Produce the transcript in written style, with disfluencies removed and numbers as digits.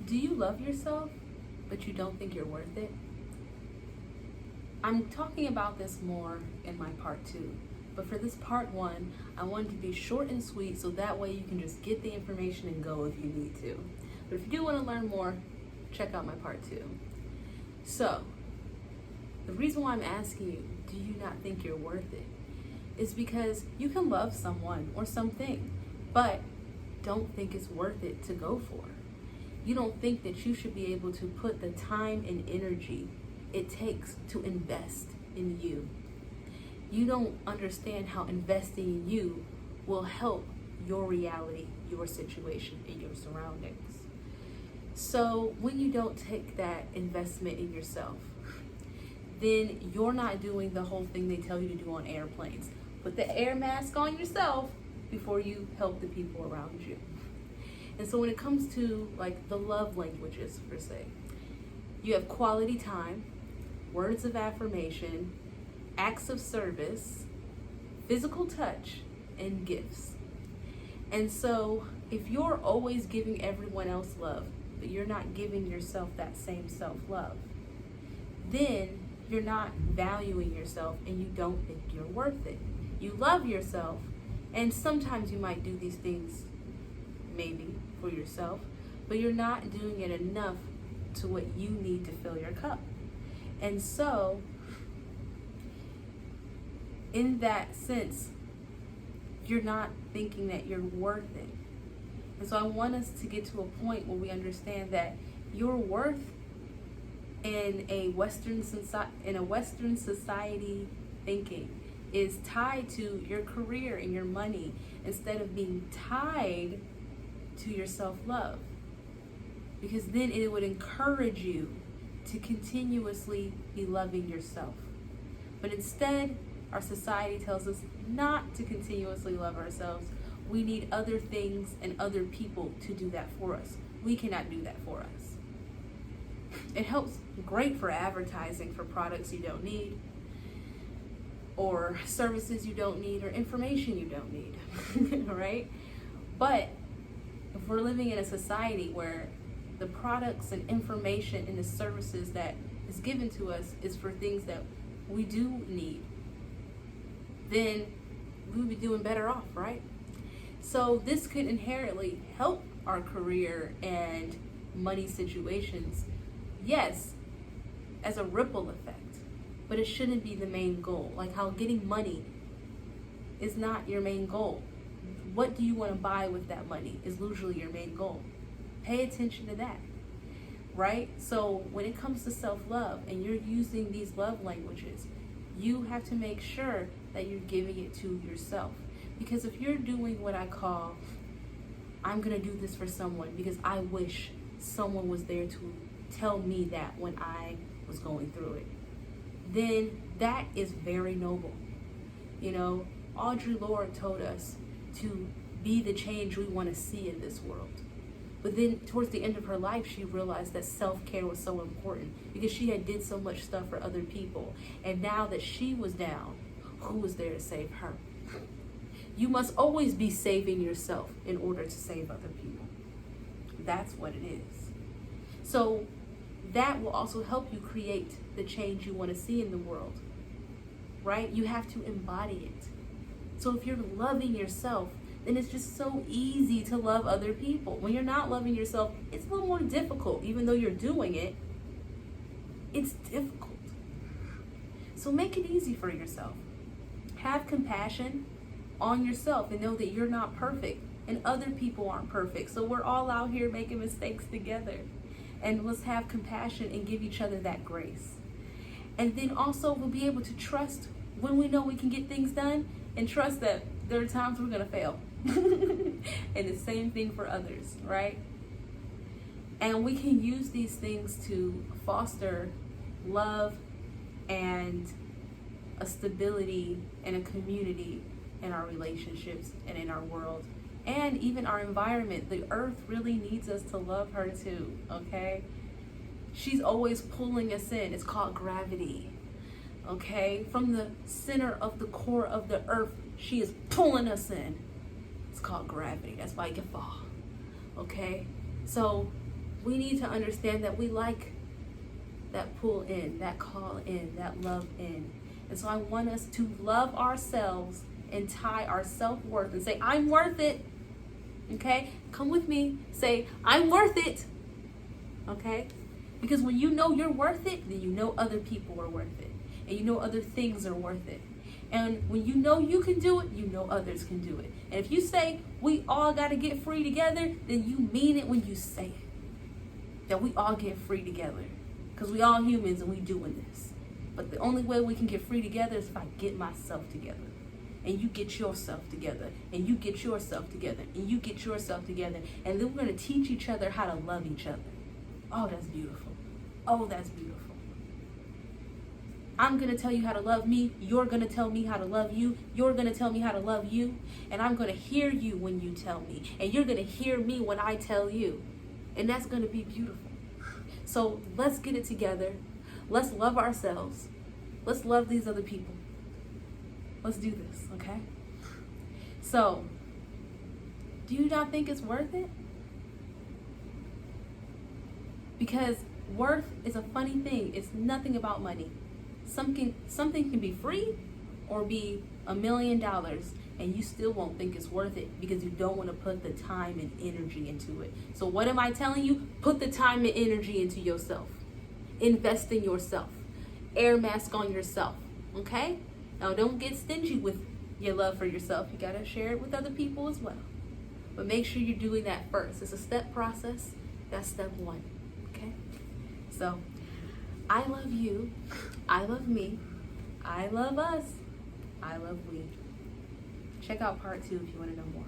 Do you love yourself, but you don't think you're worth it? I'm talking about this more in my part 2. But for this part 1, I wanted to be short and sweet so that way you can just get the information and go if you need to. But if you do want to learn more, check out my part 2. So, the reason why I'm asking you, do you not think you're worth it? Is because you can love someone or something, but don't think it's worth it to go for. You don't think that you should be able to put the time and energy it takes to invest in you. You don't understand how investing in you will help your reality, your situation, and your surroundings. So when you don't take that investment in yourself, then you're not doing the whole thing they tell you to do on airplanes. Put the air mask on yourself before you help the people around you. And so when it comes to like the love languages per se, you have quality time, words of affirmation, acts of service, physical touch, and gifts. And so if you're always giving everyone else love, but you're not giving yourself that same self-love, then you're not valuing yourself and you don't think you're worth it. You love yourself, and sometimes you might do these things maybe for yourself, but you're not doing it enough to what you need to fill your cup. And so in that sense, you're not thinking that you're worth it. And so I want us to get to a point where we understand that your worth in a Western society thinking is tied to your career and your money instead of being tied to your self-love. Because then it would encourage you to continuously be loving yourself. But instead, our society tells us not to continuously love ourselves. We need other things and other people to do that for us. We cannot do that for us. It helps great for advertising for products you don't need, or services you don't need, or information you don't need, right? But if we're living in a society where the products and information and the services that is given to us is for things that we do need, then we would be doing better off, right? So this could inherently help our career and money situations, yes, as a ripple effect, but it shouldn't be the main goal. Like how getting money is not your main goal. What do you want to buy with that money is usually your main goal. Pay attention to that, right? So when it comes to self-love and you're using these love languages, you have to make sure that you're giving it to yourself. Because if you're doing what I call, I'm going to do this for someone because I wish someone was there to tell me that when I was going through it, then that is very noble. You know, Audre Lorde told us to be the change we want to see in this world. But then towards the end of her life, she realized that self-care was so important because she had did so much stuff for other people. And now that she was down, who was there to save her? You must always be saving yourself in order to save other people. That's what it is. So that will also help you create the change you want to see in the world, right? You have to embody it. So if you're loving yourself, then it's just so easy to love other people. When you're not loving yourself, it's a little more difficult. Even though you're doing it, it's difficult. So make it easy for yourself. Have compassion on yourself and know that you're not perfect and other people aren't perfect. So we're all out here making mistakes together. And let's have compassion and give each other that grace. And then also we'll be able to trust when we know we can get things done, and trust that there are times we're going to fail. And the same thing for others, right? And we can use these things to foster love and a stability and a community in our relationships and in our world and even our environment. The earth really needs us to love her too, okay? She's always pulling us in. It's called gravity, okay? From the center of the core of the earth, she is pulling us in. It's called gravity. That's why you can fall, okay? So we need to understand that we like that pull in, that call in, that love in. And so I want us to love ourselves and tie our self-worth and say, I'm worth it. Okay? Come with me. Say, I'm worth it. Okay? Because when you know you're worth it, then you know other people are worth it. And you know other things are worth it. And when you know you can do it, you know others can do it. And if you say, we all got to get free together, then you mean it when you say it. That we all get free together. Because we all humans and we doing this. But the only way we can get free together is if I get myself together. And you get yourself together. And you get yourself together. And you get yourself together. And then we're going to teach each other how to love each other. Oh, that's beautiful. Oh, that's beautiful. I'm going to tell you how to love me. You're going to tell me how to love you. You're going to tell me how to love you. And I'm going to hear you when you tell me. And you're going to hear me when I tell you. And that's going to be beautiful. So let's get it together. Let's love ourselves. Let's love these other people. Let's do this, okay? So, do you not think it's worth it? Because worth is a funny thing. It's nothing about money. Something can be free or be $1 million, and you still won't think it's worth it because you don't want to put the time and energy into it. So what am I telling you? Put the time and energy into yourself. Invest in yourself. Air mask on yourself, okay? Now don't get stingy with your love for yourself. You gotta share it with other people as well. But make sure you're doing that first. It's a step process. That's step one, okay? So I love you. I love me. I love us. I love we. Check out part 2 if you want to know more.